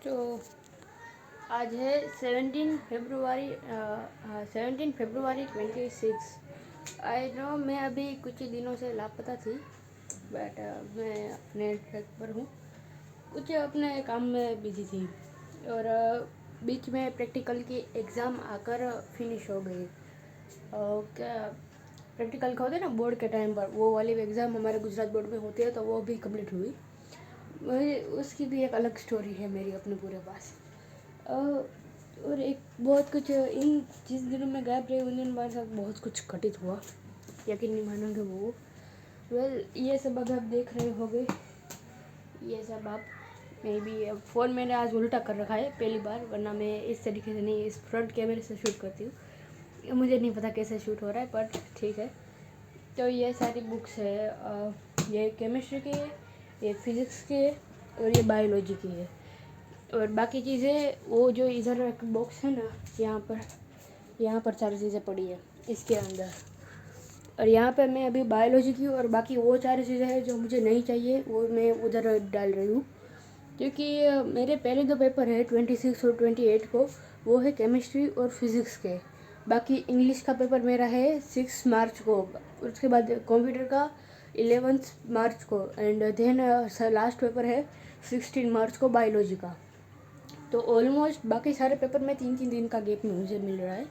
तो आज है 17 फरवरी 26। आई नो मैं अभी कुछ दिनों से लापता थी, बट मैं अपने ट्रैक पर हूँ। कुछ अपने काम में बिजी थी और बीच में प्रैक्टिकल की एग्ज़ाम आकर फिनिश हो गई। क्या प्रैक्टिकल का होता है ना बोर्ड के टाइम पर, वो वाली एग्ज़ाम हमारे गुजरात बोर्ड में होती है, तो वो भी कंप्लीट हुई। उसकी भी एक अलग स्टोरी है मेरी अपने पूरे पास। और एक बहुत कुछ इन जिस दिनों में गायब रही उन दिन हमारे साथ बहुत कुछ घटित हुआ, यकीन नहीं मानोगे वो। ये सब अगर आप देख रहे होगे, ये सब आप मे बी फ़ोन मैंने आज उल्टा कर रखा है पहली बार, वरना मैं इस तरीके से नहीं, इस फ्रंट कैमरे से शूट करती हूँ। मुझे नहीं पता कैसे शूट हो रहा है, बट ठीक है। तो ये सारी बुक्स है, ये केमिस्ट्री की है, ये फिज़िक्स की है और ये बायोलॉजी की है। और बाकी चीज़ें वो जो इधर एक बॉक्स है ना, यहाँ पर सारी चीज़ें पड़ी है इसके अंदर। और यहाँ पे मैं अभी बायोलॉजी की और बाकी वो सारी चीज़ें हैं जो मुझे नहीं चाहिए वो मैं उधर डाल रही हूँ। क्योंकि मेरे पहले 2 पेपर है 26 और 28 को, वो है केमिस्ट्री और फिज़िक्स के। बाकी इंग्लिश का पेपर मेरा है 6 मार्च को, उसके बाद कंप्यूटर का 11 मार्च को, एंड देन लास्ट पेपर है 16 मार्च को बायोलॉजी का। तो ऑलमोस्ट बाकी सारे पेपर में 3-3 दिन का गैप मुझे मिल रहा है।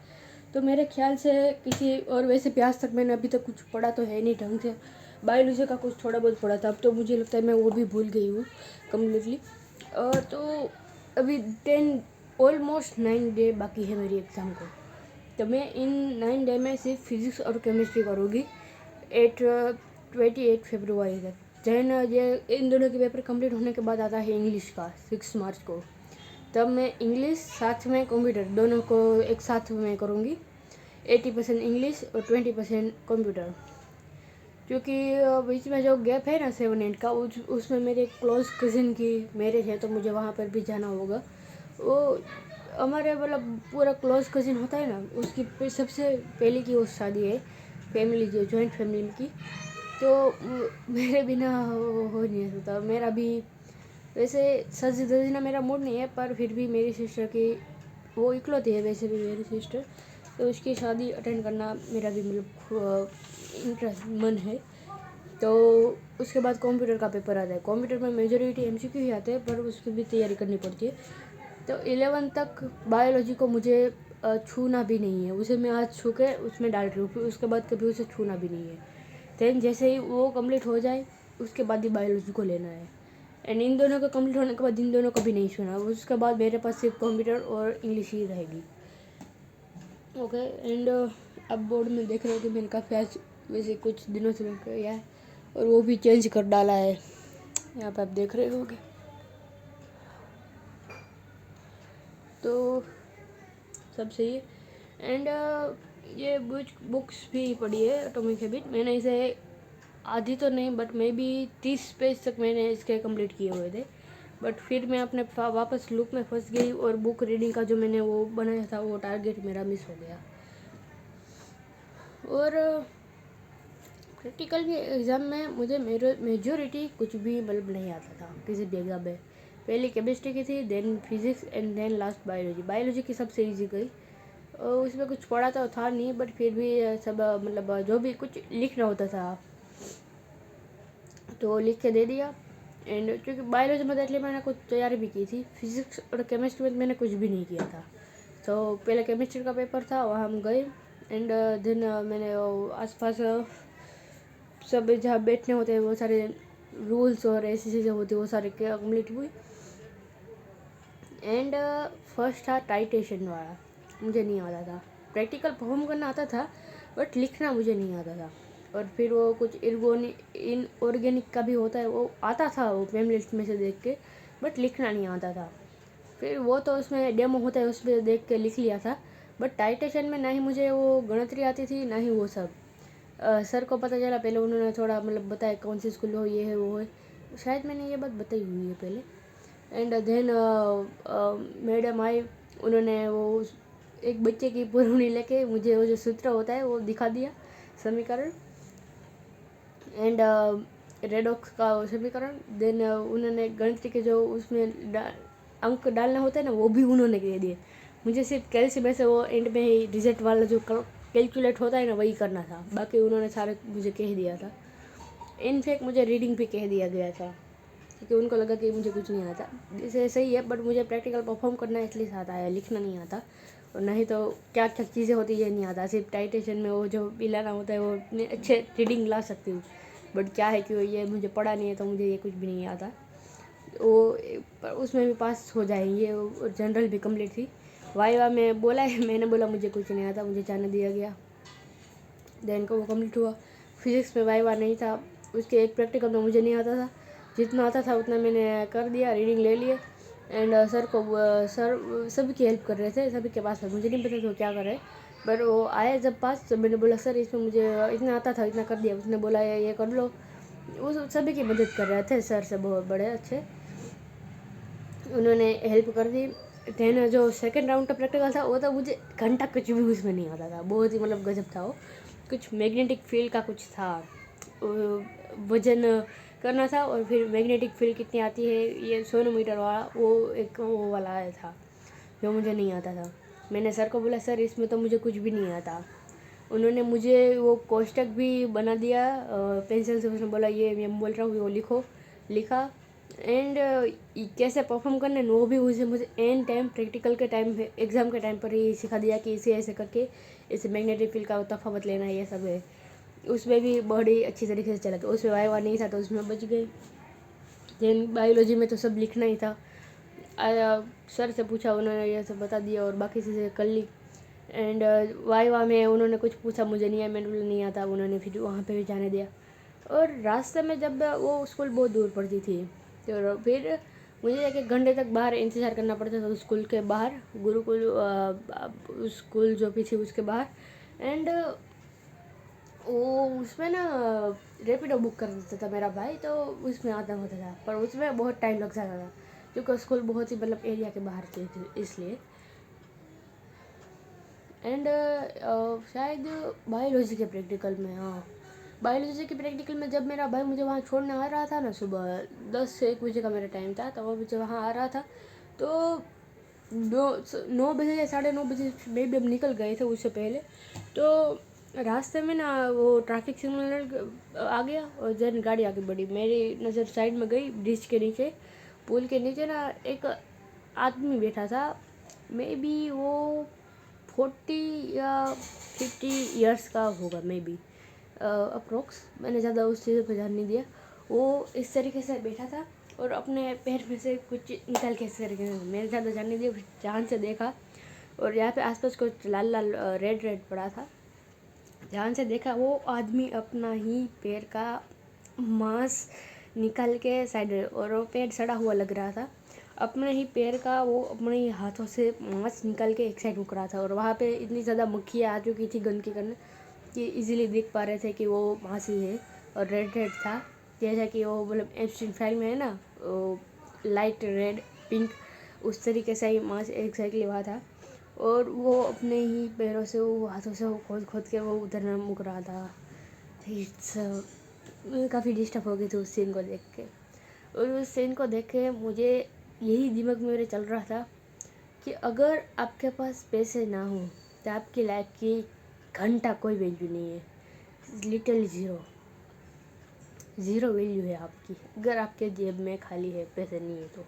तो मेरे ख्याल से किसी और, वैसे प्याज तक मैंने अभी तक कुछ पढ़ा तो है नहीं ढंग से। बायोलॉजी का कुछ थोड़ा बहुत पढ़ा था, अब तो मुझे लगता है मैं वो भी भूल गई हूँ कम्प्लीटली। तो अभी 10 ऑलमोस्ट 9 डे बाकी है मेरी एग्ज़ाम को। तो मैं इन 9 डे में सिर्फ फिज़िक्स और केमिस्ट्री करूँगी 28 फरवरी तक। देन ये इन दोनों के पेपर कंप्लीट होने के बाद आता है इंग्लिश का 6 मार्च को। तब मैं इंग्लिश साथ में कंप्यूटर दोनों को एक साथ में करूँगी, 80% इंग्लिश और 20% कंप्यूटर। क्योंकि बीच में जो गैप है ना 7-8 का, उसमें मेरे क्लोज कज़िन की मैरिज है, तो मुझे वहाँ पर भी जाना होगा। वो हमारे मतलब पूरा क्लोज कज़िन होता है ना, उसकी सबसे पहले की वो शादी है फैमिली, जो जॉइंट फैमिली की। तो मेरे बिना हो नहीं सकता। मेरा भी वैसे सज धजना मेरा मूड नहीं है, पर फिर भी मेरी सिस्टर की, वो इकलौती है वैसे भी मेरी सिस्टर, तो उसकी शादी अटेंड करना मेरा भी मतलब इंटरेस्ट मन है। तो उसके बाद कंप्यूटर का पेपर आता है। कंप्यूटर में मेजॉरिटी एमसीक्यू ही आते हैं, पर उसकी भी तैयारी करनी पड़ती है। तो 11 तक बायोलॉजी को मुझे छूना भी नहीं है, उसे मैं आज छू के उसमें डाल रही हूँ, फिर उसके बाद कभी उसे छूना भी नहीं है। देन जैसे ही वो कंप्लीट हो जाए उसके बाद ही बायोलॉजी को लेना है। एंड इन दोनों का कंप्लीट होने के बाद इन दोनों को भी नहीं छूना, उसके बाद मेरे पास सिर्फ कंप्यूटर और इंग्लिश ही रहेगी। ओके। एंड अब बोर्ड में देख रहे हो कि मैंने काफ़ी आज वैसे कुछ दिनों से किया है, और वो भी चेंज कर डाला है, यहाँ पे आप देख रहे होगे। तो सब सही है। एंड ये बुक्स भी पढ़ी है एटॉमिक हैबिट। मैंने इसे आधी तो नहीं, बट मे बी 30 पेज तक मैंने इसके कंप्लीट किए हुए थे, बट फिर मैं अपने वापस लूप में फंस गई और बुक रीडिंग का जो मैंने वो बनाया था वो टारगेट मेरा मिस हो गया। और प्रैक्टिकल के एग्ज़ाम में मुझे मेजॉरिटी कुछ भी मतलब नहीं आता था किसी भी एग्ज़ाम में। पहले केमिस्ट्री की थी, then physics and then last biology. Biology की सबसे ईजी गई, और उसमें कुछ पढ़ा तो था नहीं, बट फिर भी सब मतलब जो भी कुछ लिखना होता था तो लिख के दे दिया। एंड क्योंकि बायोलॉजी में इसलिए मैंने कुछ तैयारी भी की थी, फिज़िक्स और केमिस्ट्री में मैंने कुछ भी नहीं किया था। तो पहले केमिस्ट्री का पेपर था, वहाँ हम गए, एंड देन मैंने आसपास सब जहाँ बैठने होते हैं वो सारे रूल्स और ऐसी चीज़ें होती है वो सारे कंप्लीट हुई। एंड फर्स्ट था टाइटेशन वाला, मुझे नहीं आता था। प्रैक्टिकल परफॉर्म करना आता था, बट लिखना मुझे नहीं आता था। और फिर वो कुछ इनऑर्गेनिक का भी होता है, वो आता था वो पैम्पलेट में से देख के, बट लिखना नहीं आता था। फिर वो तो उसमें डेमो होता है, उसमें देख के लिख लिया था। बट टाइटेशन में ना ही मुझे वो गणतरी आती थी, ना ही वो सब। सर को पता चला, पहले उन्होंने थोड़ा मतलब बताया कौन सी स्कूल हो, ये है वो है, शायद मैंने ये बात बताई हुई है पहले। एंड देन मैडम आई, उन्होंने वो एक बच्चे की पुरवनी लेके मुझे वो जो सूत्र होता है वो दिखा दिया, समीकरण, एंड रेडॉक्स का समीकरण। देन उन्होंने गणित के जो उसमें अंक डालना होता है ना, वो भी उन्होंने कह दिए। मुझे सिर्फ कैल्शियम में से वो एंड में ही रिजल्ट वाला जो कैलकुलेट होता है ना, वही करना था, बाकी उन्होंने सारे मुझे कह दिया था। इनफैक्ट मुझे रीडिंग भी कह दिया गया था, क्योंकि उनको लगा कि मुझे कुछ नहीं आता। जैसे सही है, बट मुझे प्रैक्टिकल परफॉर्म करना एटलीस्ट आता है, लिखना नहीं आता। और नहीं तो क्या क्या चीज़ें होती है ये नहीं आता। सिर्फ टाइटेशन में वो जो मिलाना होता है वो अच्छे रीडिंग ला सकती हूँ, बट क्या है कि ये मुझे पढ़ा नहीं है तो मुझे ये कुछ भी नहीं आता। वो पर उसमें भी पास हो जाएंगे, जनरल भी कम्प्लीट थी। वाइवा में बोला है, मैंने बोला मुझे कुछ नहीं आता, मुझे जाने दिया गया। देन को वो कम्प्लीट हुआ। फिज़िक्स में वाइवा नहीं था, उसके एक प्रैक्टिकल में मुझे नहीं आता था, जितना आता था उतना मैंने कर दिया, रीडिंग ले लिए। एंड सर को सर सभी की हेल्प कर रहे थे, सभी के पास था, मुझे नहीं पता था क्या कर रहे। पर वो आए जब पास, तो मैंने बोला सर इसमें मुझे इतना आता था, इतना कर दिया। उसने बोला ये कर लो। वो सभी की मदद कर रहे थे सर से, बहुत बड़े अच्छे, उन्होंने हेल्प कर दी। देन जो सेकंड राउंड का प्रैक्टिकल था, वो तो मुझे घंटा कुछ भी उसमें नहीं आता था, बहुत ही मतलब गजब था वो। कुछ मैग्नेटिक फील्ड का कुछ था, वजन करना था, और फिर मैग्नेटिक फील्ड कितनी आती है ये सोनोमीटर वाला, वो एक वो वाला आया था जो मुझे नहीं आता था। मैंने सर को बोला सर इसमें तो मुझे कुछ भी नहीं आता। उन्होंने मुझे वो कोष्टक भी बना दिया पेंसिल से। उसने बोला ये मैं बोल रहा हूँ वो लिखो, लिखा। एंड कैसे परफॉर्म करना है वो भी उसे मुझे एंड टाइम प्रैक्टिकल के टाइम एग्ज़ाम के टाइम पर ही सिखा दिया कि इसे ऐसे करके इसे मैग्नेटिक फील्ड का तफावत लेना है, ये सब है। उसमें भी बड़ी अच्छी तरीके से चला गया। उसमें वाइवा नहीं था तो उसमें बच गए। देन बायोलॉजी में तो सब लिखना ही था। सर से पूछा, उन्होंने ये सब बता दिया और बाकी चीज़ें कर ली। एंड वाइवा में उन्होंने कुछ पूछा, मुझे नहीं है, मैंने बोला नहीं आता, उन्होंने फिर वहाँ पे भी जाने दिया। और रास्ते में जब वो स्कूल बहुत दूर पड़ती थी, तो फिर मुझे 1 घंटे तक बाहर इंतज़ार करना पड़ता था स्कूल के बाहर, गुरुकुल स्कूल जो भी थी उसके बाहर। एंड वो उसमें ना रेपिडो बुक कर देता था मेरा भाई, तो उसमें आता होता था, पर उसमें बहुत टाइम लग जाता था क्योंकि स्कूल बहुत ही मतलब एरिया के बाहर थे इसलिए। एंड शायद बायोलॉजी के प्रैक्टिकल में, हाँ बायोलॉजी के प्रैक्टिकल में जब मेरा भाई मुझे वहाँ छोड़ने आ रहा था ना, सुबह 10 से 1 बजे का मेरा टाइम था, तो वो मुझे वहाँ आ रहा था। तो 9 बजे या 9:30 में भी हम निकल गए थे उससे पहले। तो रास्ते में ना वो ट्रैफिक सिग्नल आ गया और जन गाड़ी आगे बढ़ी। मेरी नज़र साइड में गई, ब्रिज के नीचे, पुल के नीचे ना एक आदमी बैठा था। मे बी वो 40 या 50 ईयर्स का होगा, मे बी अप्रोक्स। मैंने ज़्यादा उस चीज़ पर ध्यान नहीं दिया। वो इस तरीके से बैठा था और अपने पैर में से कुछ निकाल के इस तरीके से, मैंने ज़्यादा ध्यान नहीं दिया, ध्यान से देखा और यहाँ पे आसपास कुछ लाल लाल रेड रेड पड़ा था। ध्यान से देखा, वो आदमी अपना ही पैर का मांस निकाल के साइड, और वो पैर सड़ा हुआ लग रहा था, अपने ही पैर का वो अपने ही हाथों से मांस निकाल के एक साइड रुक रहा था। और वहाँ पे इतनी ज़्यादा मक्खियाँ आ चुकी थी गंदगी करने कि इजीली देख पा रहे थे कि वो मांस ही है, और रेड रेड था, जैसा कि वो मतलब एप्स्टीन फाइल में है ना, वो लाइट रेड पिंक, उस तरीके से ही मांस एग्जैक्टली वहाँ था। और वो अपने ही पैरों से, वो हाथों से वो खोद खोद के वो उधर मुक रहा था। इट्स काफ़ी डिस्टर्ब हो गई थी उस सीन को देख के। और उस सीन को देख के मुझे यही दिमाग में मेरे चल रहा था कि अगर आपके पास पैसे ना हो तो आपकी लाइफ की घंटा कोई वैल्यू नहीं है, लिटरली ज़ीरो वैल्यू है आपकी। अगर आपके जेब में खाली है, पैसे नहीं है, तो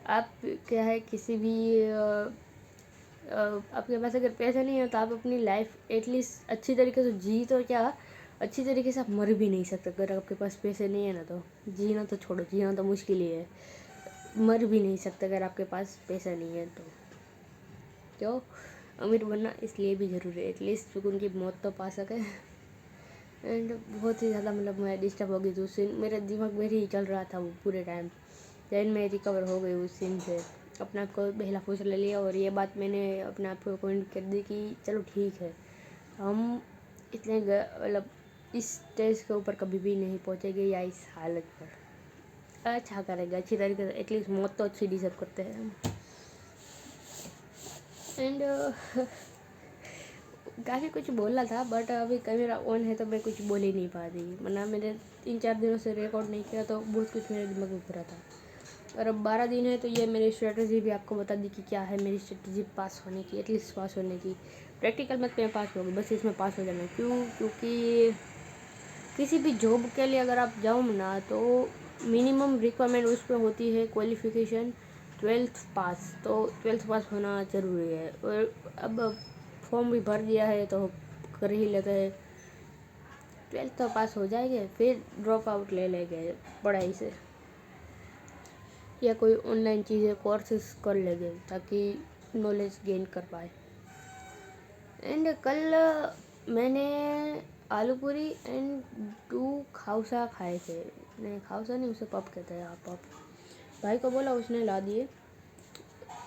आप क्या है, किसी भी आपके पास अगर पैसे नहीं है तो आप अपनी लाइफ एटलीस्ट अच्छी तरीके से जी, तो क्या अच्छी तरीके से आप मर भी नहीं सकते। अगर आपके पास पैसे नहीं है ना, तो जीना तो छोड़ो, जीना तो मुश्किल ही है, मर भी नहीं सकते अगर आपके पास पैसा नहीं है तो अमीर बनना इसलिए भी ज़रूरी है, एटलीस्ट सुकून की मौत तो पा सके। एंड बहुत ही ज़्यादा मतलब मैं डिस्टर्ब हो गई थी उस सीन, मेरे दिमाग में ही चल रहा था वो पूरे टाइम। देन मैं रिकवर हो गई उस सीन से, अपने आप को पहला फुर्सत ले लिया, और ये बात मैंने अपने आप को पॉइंट कर दी कि चलो ठीक है, हम इतने मतलब इस स्टेज के ऊपर कभी भी नहीं पहुँचेंगे, या इस हालत पर अच्छा करेंगे अच्छी तरीके से, एटलीस्ट मौत तो अच्छी डिजर्व करते हैं हम। एंड काफ़ी कुछ बोलना था, बट अभी कैमरा ऑन है तो मैं कुछ बोल ही नहीं पा रही, वरना मैंने 3-4 दिनों से रिकॉर्ड नहीं किया तो बहुत कुछ मेरे दिमाग में भरा था। और अब 12 दिन है, तो ये मेरी स्ट्रेटजी भी आपको बता दी कि क्या है मेरी स्ट्रेटजी पास होने की, एटलीस्ट पास होने की। प्रैक्टिकल मत में पास होगी, बस इसमें पास हो जाना। क्यों? क्योंकि किसी भी जॉब के लिए अगर आप जाओ ना, तो मिनिमम रिक्वायरमेंट उस पर होती है क्वालिफ़िकेशन 12th पास। तो 12th पास होना ज़रूरी है। और अब फॉर्म भी भर दिया है तो कर ही लेते हैं। 12th तो पास हो जाएंगे, फिर ड्रॉप आउट ले लेंगे पढ़ाई से, या कोई ऑनलाइन चीज़ें कोर्सेस कर लेंगे ताकि नॉलेज गेन कर पाए। एंड कल मैंने आलू पूरी एंड 2 खाउसा खाए थे। नहीं, खाउसा नहीं, उसे पप कहते हैं। आप पप भाई को बोला, उसने ला दिए।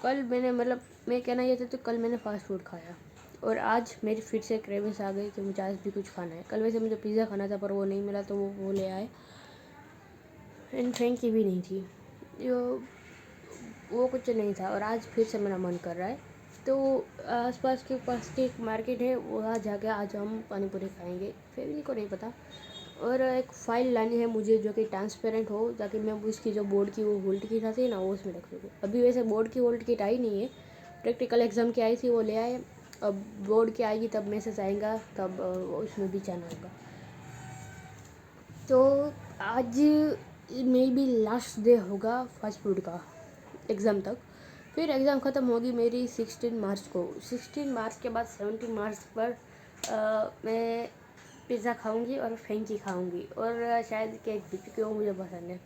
कल मैंने मैं कहना ये था, तो कल मैंने फास्ट फूड खाया और आज मेरी फिर से क्रेविंग्स आ गई कि मुझे आज भी कुछ खाना है। कल वैसे मुझे पिज़्ज़ा खाना था पर वो नहीं मिला, तो वो ले आए। एंड फ्रेंकी भी नहीं थी, वो कुछ नहीं था। और आज फिर से मेरा मन कर रहा है, तो आसपास के पास की एक मार्केट है, वहाँ जाके आज हम पानी पूरी खाएंगे। फैमिली को नहीं पता। और एक फ़ाइल लानी है मुझे जो कि ट्रांसपेरेंट हो, ताकि मैं उसकी जो बोर्ड की वो होल टिकट आती है ना, वो उसमें रख सकूँ। अभी वैसे बोर्ड की होल टिकट आई नहीं है, प्रैक्टिकल एग्ज़ाम की आई थी, वो ले आए। अब बोर्ड की आएगी तब मैसेज आएगा, तब उसमें भी जाना होगा। तो आज मे बी लास्ट डे होगा फास्ट फूड का एग्ज़ाम तक। फिर एग्ज़ाम ख़त्म होगी मेरी 16 मार्च को। 16 मार्च के बाद 17 मार्च पर मैं पिज़्ज़ा खाऊंगी और फ्रेंकी खाऊंगी, और शायद केक भी, क्योंकि वो मुझे पसंद है।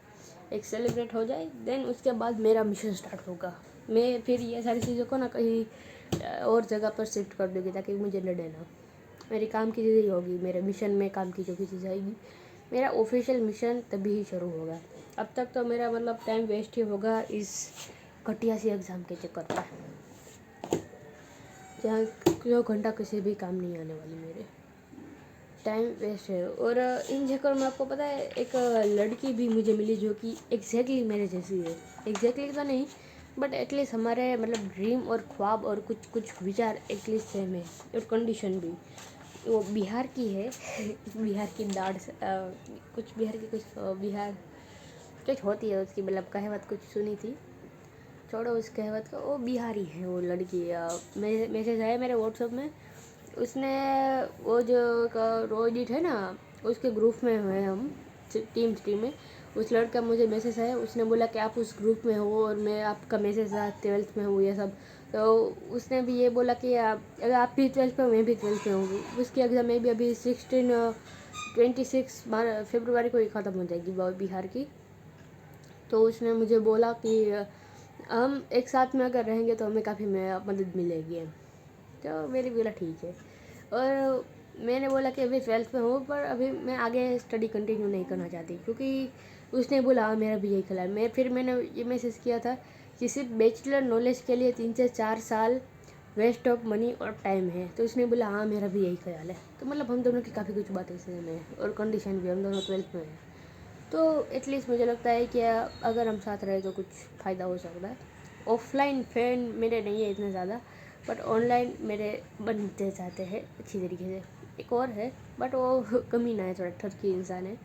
एक सेलिब्रेट हो जाए, देन उसके बाद मेरा मिशन स्टार्ट होगा। मैं फिर ये सारी चीज़ों को ना कहीं और जगह पर शिफ्ट कर दूँगी ताकि मुझे लड़े ना। मेरी काम की चीज़ ही होगी, मेरे मिशन में काम की जो भी चीज़ आएगी। मेरा ऑफिशियल मिशन तभी ही शुरू होगा। अब तक तो मेरा टाइम वेस्ट ही होगा इस घटिया सी एग्ज़ाम के चक्कर में, जहाँ जो घंटा किसी भी काम नहीं आने वाली, मेरे टाइम वेस्ट है। और इन चक्कर में आपको पता है, एक लड़की भी मुझे मिली जो कि एग्जैक्टली मेरे जैसी है। एग्जैक्टली तो नहीं, बट एटलीस्ट हमारे ड्रीम और ख्वाब और कुछ कुछ विचार एटलीस्ट सेम है, और कंडीशन भी। वो बिहार की है बिहार की दाढ़ कुछ बिहार की, कुछ बिहार कुछ होती है उसकी, कहावत कुछ सुनी थी, छोड़ो उस कहावत का। वो बिहारी है वो लड़की। मैसेज आया मेरे व्हाट्सएप में, उसने वो जो रोजिट है ना, उसके ग्रुप में है हम, टीम में। उस लड़का मुझे मैसेज आया, उसने बोला कि आप उस ग्रुप में हो और मैं आपका मैसेज आज 12th में हूँ, ये सब। तो उसने भी ये बोला कि अगर आप भी 12th में, मैं भी 12th में हूँ। उसकी एग्ज़ाम में भी अभी 26 फरवरी को ही ख़त्म हो जाएगी बिहार की। तो उसने मुझे बोला कि हम एक साथ में अगर रहेंगे तो हमें काफ़ी मदद मिलेगी। तो मेरी बोला ठीक है। और मैंने बोला कि अभी 12th में हूँ, पर अभी मैं आगे स्टडी कंटिन्यू नहीं करना चाहती, क्योंकि उसने बोला हाँ मेरा भी यही ख्याल है। मैंने ये मैसेज किया था कि सिर्फ बैचलर नॉलेज के लिए 3 से 4 साल वेस्ट ऑफ मनी और टाइम है। तो उसने बोला हाँ मेरा भी यही ख्याल है। तो हम दोनों की काफ़ी कुछ बातें सेम है, और कंडीशन भी हम दोनों 12th में हैं। तो एटलीस्ट मुझे लगता है कि अगर हम साथ रहे तो कुछ फ़ायदा हो सकता है। ऑफलाइन फ्रेंड मेरे नहीं है इतने ज़्यादा, बट ऑनलाइन मेरे बनते जाते हैं अच्छी तरीके से। एक और है, बट वो कमीना है, थोड़ा ठरकी इंसान है,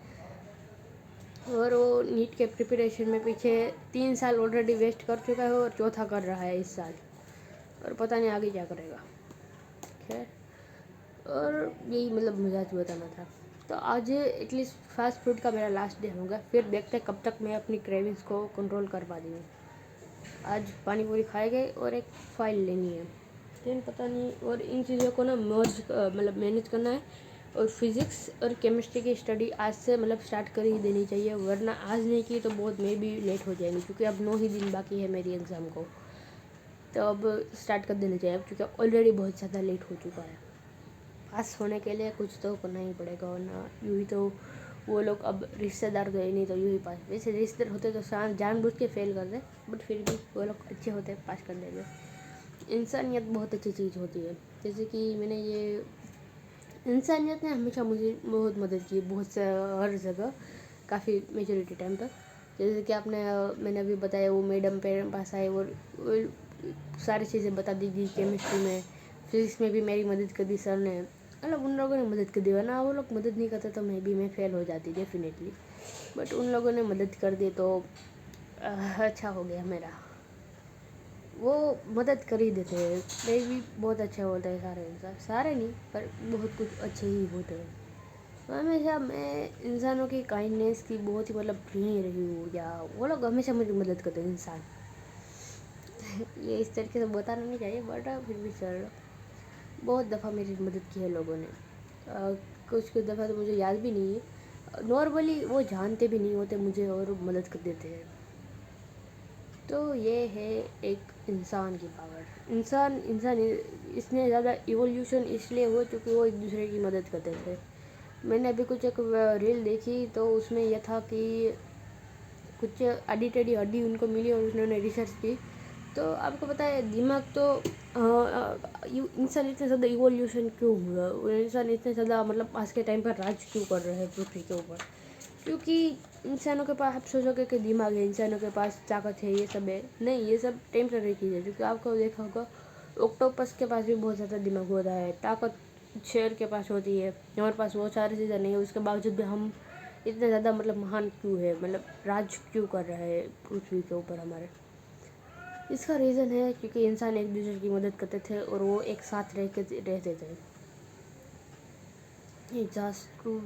और वो नीट के प्रिपरेशन में पीछे 3 साल ऑलरेडी वेस्ट कर चुका है, और चौथा कर रहा है इस साल, और पता नहीं आगे क्या करेगा। खैर, और यही मिजाज बताना था। तो आज एटलीस्ट फास्ट फूड का मेरा लास्ट डे होगा, फिर देखते हैं कब तक मैं अपनी क्रेविंग्स को कंट्रोल कर पाती हूँ। आज पानी पूरी खाए गए और एक फ़ाइल लेनी है, लेकिन पता नहीं। और इन चीज़ों को ना मैनेज करना है। और फिज़िक्स और केमिस्ट्री की स्टडी आज से स्टार्ट कर ही देनी चाहिए, वरना आज नहीं की तो बहुत मे भी लेट हो जाएंगी, क्योंकि अब 9 ही दिन बाकी है मेरी एग्ज़ाम को। तो अब स्टार्ट कर देना चाहिए, अब क्योंकि ऑलरेडी बहुत ज़्यादा लेट हो चुका है। पास होने के लिए कुछ तो करना ही पड़ेगा, वरना यूँ ही तो वो लोग, अब रिश्तेदार तो है नहीं, तो यूँ ही पास। वैसे रिश्तेदार होते तो जानबूझ के फेल कर दे, बट फिर भी वो लोग अच्छे होते हैं, पास कर देंगे। इंसानियत बहुत अच्छी चीज़ होती है। जैसे कि इंसानियत ने हमेशा मुझे बहुत मदद की, बहुत से हर जगह, काफ़ी मेजोरिटी टाइम तक। जैसे कि मैंने अभी बताया, वो मैडम पास आए और सारी चीज़ें बता दी थी। केमिस्ट्री में, फिजिक्स में भी मेरी मदद कर दी सर ने। उन लोगों ने मदद कर दी, वरना वो लोग मदद नहीं करते तो मैं फेल हो जाती डेफिनेटली। बट उन लोगों ने मदद कर दी, तो अच्छा हो गया मेरा। वो मदद कर ही देते हैं, मे भी बहुत अच्छे होते हैं सारे इंसान, सारे नहीं पर बहुत कुछ अच्छे ही होते हैं। तो हमेशा मैं इंसानों की काइंडनेस की बहुत ही मतलब प्रिय रही हूँ, या वो लोग हमेशा मेरी मदद करते हैं इंसान। ये इस तरीके से बताना नहीं चाहिए बट फिर भी चल, बहुत दफ़ा मेरी मदद की है लोगों ने। कुछ कुछ दफ़ा तो मुझे याद भी नहीं है, नॉर्मली वो जानते भी नहीं होते मुझे और मदद कर देते हैं। तो ये है एक इंसान की पावर। इंसान इंसान इसने ज़्यादा इवोल्यूशन इसलिए हुआ क्योंकि वो एक दूसरे की मदद करते थे। मैंने अभी कुछ एक रील देखी तो उसमें यह था कि कुछ अडी टेढ़ी हड्डी उनको मिली और उन्होंने रिसर्च की। तो आपको पता है दिमाग तो इंसान इतने ज़्यादा इवोल्यूशन क्यों हुआ, और इंसान इतने ज़्यादा मतलब आज के टाइम पर राज क्यों कर रहे हैं पृथ्वी के ऊपर, क्योंकि इंसानों के पास, आप सोचोगे कि दिमाग है, इंसानों के पास ताकत है, ये सब है, नहीं, ये सब टेम्पररी चीज़ है। क्योंकि आपको देखा होगा ऑक्टोपस के पास भी बहुत ज़्यादा दिमाग होता है, ताकत शेर के पास होती है, हमारे पास वो सारी चीज़ें नहीं है, उसके बावजूद भी हम इतने ज़्यादा मतलब महान क्यों है, मतलब राज क्यों कर रहे हैं पृथ्वी के ऊपर हमारे। इसका रीज़न है क्योंकि इंसान एक दूसरे की मदद करते थे और वो एक साथ रहते थे। ये जस्ट ट्रू,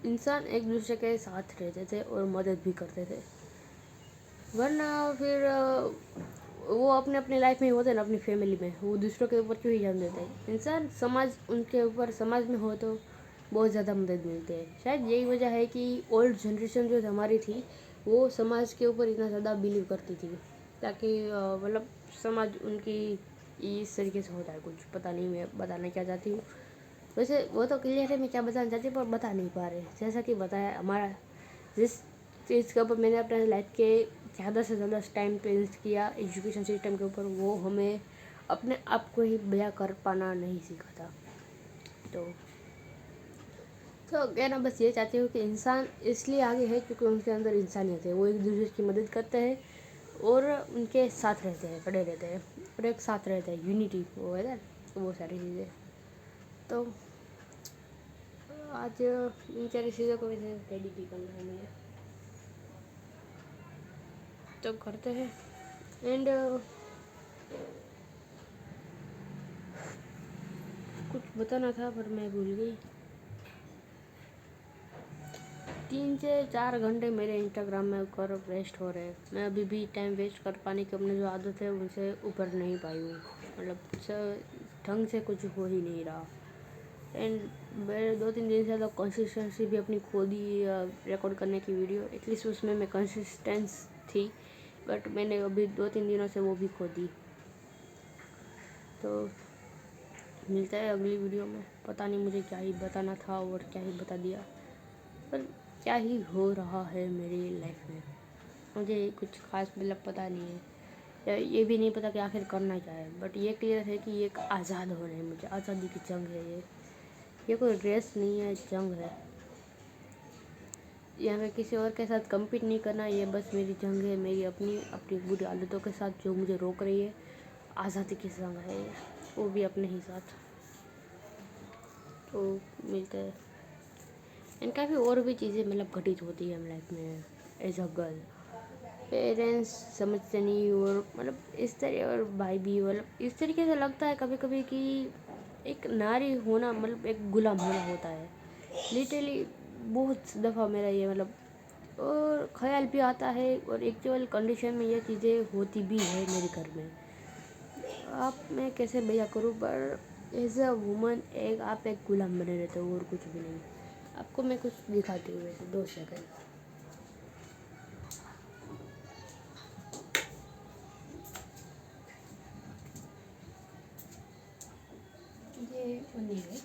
इंसान एक दूसरे के साथ रहते थे और मदद भी करते थे, वरना फिर वो अपने अपने लाइफ में होते ना, अपनी फैमिली में, वो दूसरों के ऊपर क्यों ही ध्यान देते हैं। इंसान समाज, उनके ऊपर समाज में हो तो बहुत ज़्यादा मदद मिलती है। शायद यही वजह है कि ओल्ड जनरेशन जो हमारी थी वो समाज के ऊपर इतना ज़्यादा बिलीव करती थी, ताकि मतलब समाज उनकी इस तरीके से होता है। कुछ पता नहीं मैं बताना क्या चाहती हूँ, वैसे वो तो क्लियर है मैं क्या बताना चाहती हूँ, पर बता नहीं पा रहे। जैसा कि बताया, हमारा जिस चीज़ के ऊपर मैंने अपने लाइफ के ज़्यादा से ज़्यादा टाइम इन्वेस्ट किया एजुकेशन सिस्टम के ऊपर, वो हमें अपने आप को ही बयां कर पाना नहीं सीखा था। तो कहना बस ये चाहती हूँ कि इंसान इसलिए आगे है क्योंकि उनके अंदर इंसानियत है, वो एक दूसरे की मदद करते हैं और उनके साथ रहते हैं, खड़े रहते हैं और एक साथ रहते हैं, यूनिटी वो है ना, वो सारी चीज़ें। तो आज इन सारी चीज़ों को वैसे रेडी भी करना है मुझे, तो करते हैं। एंड कुछ बताना था पर मैं भूल गई। 3 से 4 घंटे मेरे इंस्टाग्राम में ऊपर वेस्ट हो रहे हैं। मैं अभी भी टाइम वेस्ट कर पाने की अपनी जो आदत है उनसे ऊपर नहीं पाई हूँ, मतलब ढंग से कुछ हो ही नहीं रहा। एंड मेरे 2-3 दिन से तो कंसिस्टेंसी भी अपनी खो दी रिकॉर्ड करने की वीडियो, एटलीस्ट उसमें मैं कंसिस्टेंस थी, बट मैंने अभी 2-3 दिनों से वो भी खो दी। तो मिलता है अगली वीडियो में। पता नहीं मुझे क्या ही बताना था और क्या ही बता दिया, पर क्या ही हो रहा है मेरी लाइफ में मुझे कुछ खास मतलब पता नहीं है, या ये भी नहीं पता कि आखिर करना क्या है। बट ये क्लियर है कि ये एक आज़ाद होना है, मुझे आज़ादी की जंग है ये कोई रेस नहीं है, जंग है। यहाँ पे किसी और के साथ कम्पीट नहीं करना, ये बस मेरी जंग है, मेरी अपनी अपनी बुरी आदतों के साथ जो मुझे रोक रही है। आज़ादी की जंग है, वो भी अपने ही साथ। तो मिलते हैं। एंड काफ़ी और भी चीज़ें मतलब घटित होती है हम लाइफ में एज अ गर्ल। पेरेंट्स समझते नहीं, और मतलब इस तरह, और भाई भी मतलब इस तरीके से लगता है कभी कभी कि एक नारी होना मतलब एक गुलाम होना होता है, लिटरली। बहुत दफ़ा मेरा ये मतलब और ख्याल भी आता है, और एक्चुअल कंडीशन में ये चीज़ें होती भी है मेरे घर में। आप मैं कैसे भैया करूँ, पर एज अ वुमन एक आप एक गुलाम बने रहते हो और कुछ भी नहीं। आपको मैं कुछ दिखाती हूँ वैसे 2 सेकंड। ये पनीर है।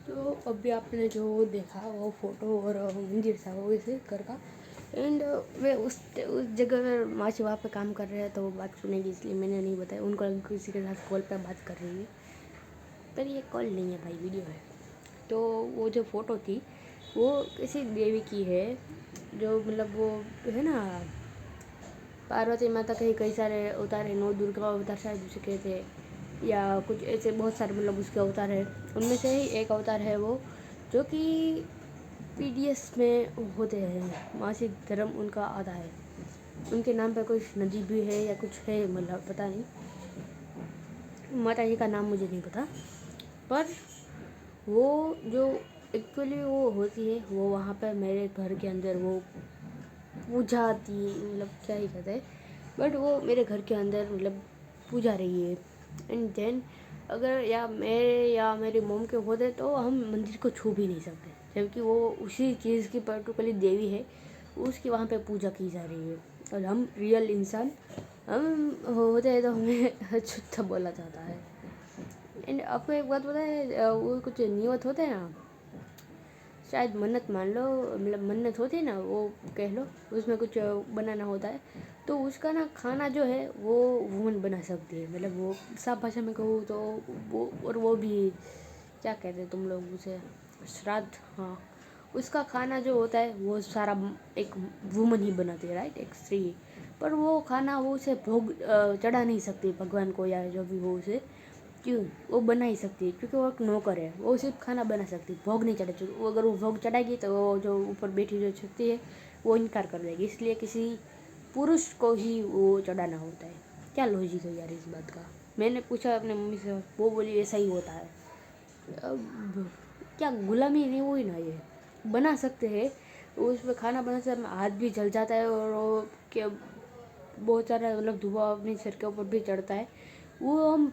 तो अभी आपने जो देखा वो फ़ोटो और मंदिर था वो इसे घर का। एंड वे उस जगह माँ वहाँ पे काम कर रहे हैं, तो वो बात सुनेगी इसलिए मैंने नहीं बताया उनको, किसी के साथ कॉल पे बात कर रही है, पर ये कॉल नहीं है भाई, वीडियो है। तो वो जो फ़ोटो थी वो किसी देवी की है, जो मतलब वो है ना, पार्वती माता के कई सारे अवतार है, 9 दुर्गा अवतार शायद उसके थे, या कुछ ऐसे बहुत सारे मतलब उसके अवतार है। उनमें से ही एक अवतार है वो जो कि पीडीएस में होते हैं, मासिक धर्म उनका आता है। उनके नाम पर कुछ नदी भी है या कुछ है, मतलब पता नहीं, माता जी का नाम मुझे नहीं पता। पर वो जो एक्चुअली वो होती है, वो वहाँ पर मेरे घर के अंदर वो पूजा आती है, मतलब क्या ही कहते हैं, बट वो मेरे घर के अंदर मतलब पूजा रही है। एंड देन अगर या मेरे या मेरी मोम के होते तो हम मंदिर को छू भी नहीं सकते, जबकि वो उसी चीज़ की पर्टिकुलर देवी है, उसकी वहाँ पे पूजा की जा रही है। और हम रियल इंसान हम होते हैं तो हमें अछूता बोला जाता है। एंड आपको एक बात पता है, वो कुछ नियत होते हैं ना, शायद मन्नत मान लो, मतलब मन्नत होती है ना, वो कह लो, उसमें कुछ बनाना होता है, तो उसका ना खाना जो है वो वुमन बना सकती है। मतलब वो साफ भाषा में कहूँ तो वो, और वो भी क्या कहते हैं तुम लोग उसे, श्राद्ध, हाँ, उसका खाना जो होता है वो सारा एक वुमन ही बनाती है, राइट, एक स्त्री। पर वो खाना वो उसे भोग चढ़ा नहीं सकती भगवान को या जो भी हो उसे, क्यों, वो बना ही सकती है क्योंकि वो एक नौकर है, वो सिर्फ खाना बना सकती है, भोग नहीं चढ़ा सकती। वो अगर वो भोग चढ़ाएगी तो वो जो ऊपर बैठी जो शक्ति है वो इनकार कर देगी, इसलिए किसी पुरुष को ही वो चढ़ाना होता है। क्या लॉजिक है यार इस बात का? मैंने पूछा अपने मम्मी से, वो बोली ऐसा ही होता है। अब क्या गुलामी नहीं हुई ना, ये बना सकते हैं, उस पर खाना बना सकते, हाथ भी जल जाता है और वो क्या बहुत सारा मतलब धुआं अपने सिर के ऊपर भी चढ़ता है, वो हम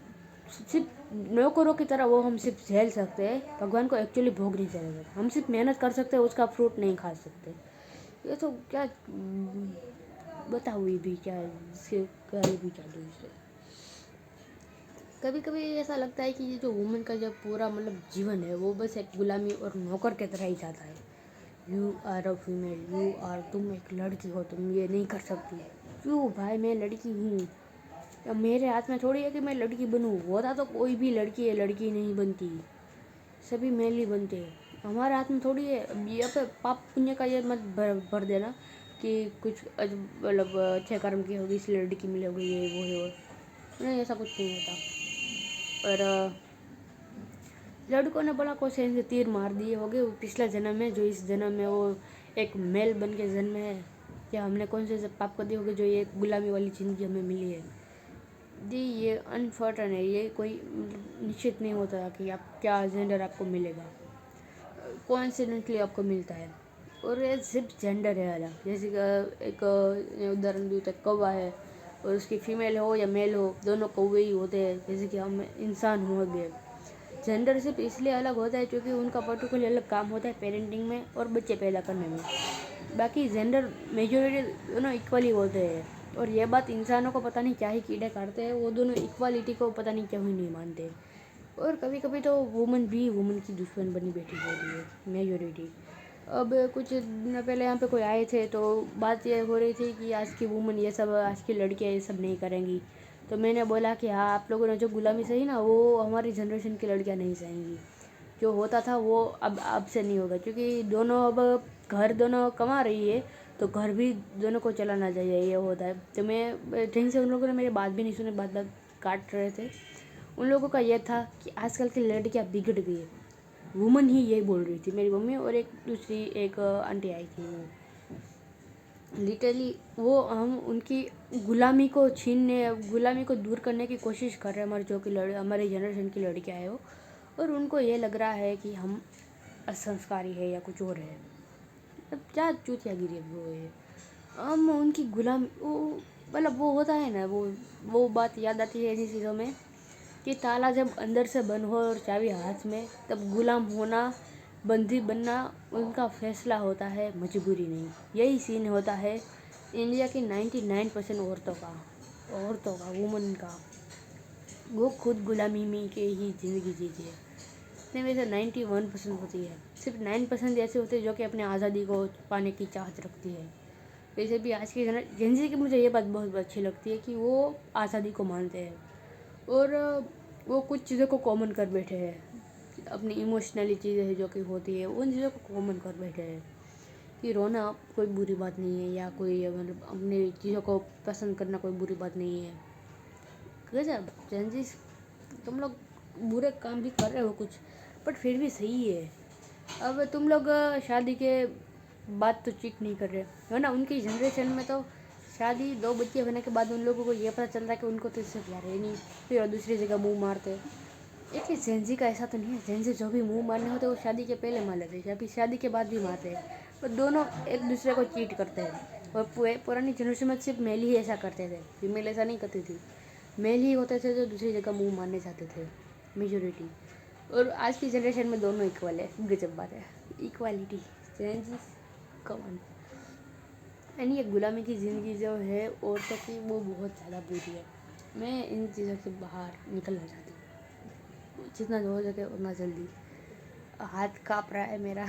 सिर्फ नौकरों की तरह वो हम सिर्फ झेल सकते हैं, भगवान को एक्चुअली भोग नहीं चढ़ा सकते, हम सिर्फ मेहनत कर सकते हैं, उसका फ्रूट नहीं खा सकते। ये तो क्या बताओ, ये भी क्या इसके करे भी क्या दो इससे। कभी कभी ऐसा लगता है कि ये जो वुमेन का जो पूरा मतलब जीवन है वो बस एक गुलामी और नौकर की तरह ही जाता है। You are a female, you are, तुम एक लड़की हो, तुम ये नहीं कर सकती। क्यों भाई, मैं लड़की हूँ, अब मेरे हाथ में थोड़ी है कि मैं लड़की बनूँ, होता तो कोई भी लड़की है, लड़की नहीं बनती, सभी मेल ही बनते हैं, हमारे हाथ में थोड़ी है। अब ये पे पाप पुण्य का ये मत भर देना कि कुछ मतलब अच्छे कर्म की होगी इसलिए लड़की मिलेगी, ये वो है नहीं, ऐसा कुछ नहीं होता। और लड़कों ने बोला को से तीर मार दिए होगे वो पिछला जन्म में, जो इस जन्म में वो एक मेल बन के जन्म है, या हमने कौन से पाप कर दिए होगे जो ये गुलामी वाली ज़िंदगी हमें मिली है। जी ये अनफर्टन है, ये कोई निश्चित नहीं होता कि आप क्या जेंडर आपको मिलेगा, कोइंसिडेंटली आपको मिलता है। और ये सिर्फ जेंडर है अलग, जैसे एक उदाहरण दूँ तो कौवा है, और उसकी फीमेल हो या मेल हो, दोनों कौवे ही होते हैं, जैसे कि हम इंसान हो गए। जेंडर सिर्फ इसलिए अलग होता है क्योंकि उनका पर्टिकुलर अलग काम होता है पेरेंटिंग में और बच्चे पैदा करने में, बाकी जेंडर मेजोरिटी दोनों इक्वली होते हैं। और ये बात इंसानों को पता नहीं क्या ही कीड़े काटते हैं, वो दोनों इक्वालिटी को पता नहीं क्यों ही नहीं मानते। और कभी कभी तो वुमन भी वुमन की दुश्मन बनी बैठी होती है मेजोरिटी। अब कुछ दिन पहले यहाँ पे कोई आए थे तो बात ये हो रही थी कि आज की वुमन ये सब, आज की लड़कियाँ ये सब नहीं करेंगी, तो मैंने बोला कि हाँ, आप लोगों ने जो गुलामी सही ना, वो हमारी जनरेशन की लड़कियाँ नहीं सहेंगी। जो होता था वो अब से नहीं होगा, क्योंकि दोनों अब घर दोनों कमा रही है, तो घर भी दोनों को चलाना चाहिए, ये होता है। तो मैं ढंग से, उन लोगों ने मेरी बात भी नहीं सुनी, बात बात काट रहे थे। उन लोगों का ये था कि आजकल की लड़कियाँ बिगड़ गई है, वुमन ही यही बोल रही थी, मेरी मम्मी और एक दूसरी एक आंटी आई थी, वो लिटरली वो हम उनकी गुलामी को छीनने, गुलामी को दूर करने की कोशिश कर रहे हैं, हमारे जो कि हमारी जनरेशन की लड़कियाँ हैं वो, और उनको ये लग रहा है कि हम असंस्कारी है या कुछ और है। अब क्या चूतियागिरी वो है, हम उनकी गुलामी, वो मतलब वो होता है ना, वो बात याद आती है ऐसी चीज़ों में कि ताला जब अंदर से बंद हो और चाबी हाथ में, तब गुलाम होना, बंदी बनना उनका फैसला होता है, मजबूरी नहीं। यही सीन होता है इंडिया की 99% औरतों का, वुमन का। वो खुद गुलामी में के ही ज़िंदगी जीती है। इतने में से 91% होती है, सिर्फ 9% ऐसे होते हैं जो कि अपने आज़ादी को पाने की चाहत रखती है। वैसे भी आज की जनरेशन की मुझे ये बात बहुत अच्छी लगती है कि वो आज़ादी को मानते हैं, और वो कुछ चीज़ों को कॉमन कर बैठे हैं, अपनी इमोशनली चीज़ें जो कि होती है उन चीज़ों को कॉमन कर बैठे हैं। कि रोना कोई बुरी बात नहीं है, या कोई मतलब अपनी चीज़ों को पसंद करना कोई बुरी बात नहीं है। गजब चेंजेस, तुम लोग बुरे काम भी कर रहे हो कुछ, बट फिर भी सही है। अब तुम लोग शादी के बाद तो चीट नहीं कर रहे हो ना। उनकी जनरेशन में तो शादी 2 बच्चे होने के बाद उन लोगों को ये पता चलता है कि उनको तो इससे प्यार है नहीं, फिर और दूसरी जगह मुंह मारते हैं। लेकिन जेंजी का ऐसा तो नहीं है। जेंजी जो भी मुंह मारने होते हैं वो शादी के पहले मार लेते हैं या फिर शादी के बाद भी मारते हैं, पर दोनों एक दूसरे को चीट करते हैं। और पुरानी जनरेशन में सिर्फ मेल ही ऐसा करते थे, फीमेल ऐसा नहीं करती थी। मेल ही होते थे जो दूसरी जगह मुंह मारने जाते थे, मेजोरिटी। और आज की जनरेशन में दोनों इक्वल है। गजब बात है, इक्वालिटी, चेंजेस कॉमन। यानी ये गुलामी की ज़िंदगी जो है औरतों की, वो बहुत ज़्यादा बुरी है। मैं इन चीज़ों से बाहर निकलना चाहती हूँ, जितना हो सके उतना जल्दी। हाथ काँप रहा है मेरा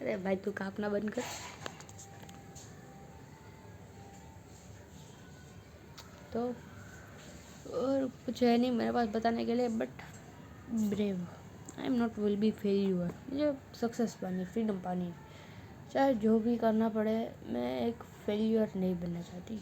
अरे भाई तू काँपना बंद कर। तो और कुछ है नहीं मेरे पास बताने के लिए, but brave I am not will be failure. मुझे सक्सेस पानी, फ्रीडम पानी, चाहे जो भी करना पड़े। मैं एक फेल्यूर नहीं बनना चाहती।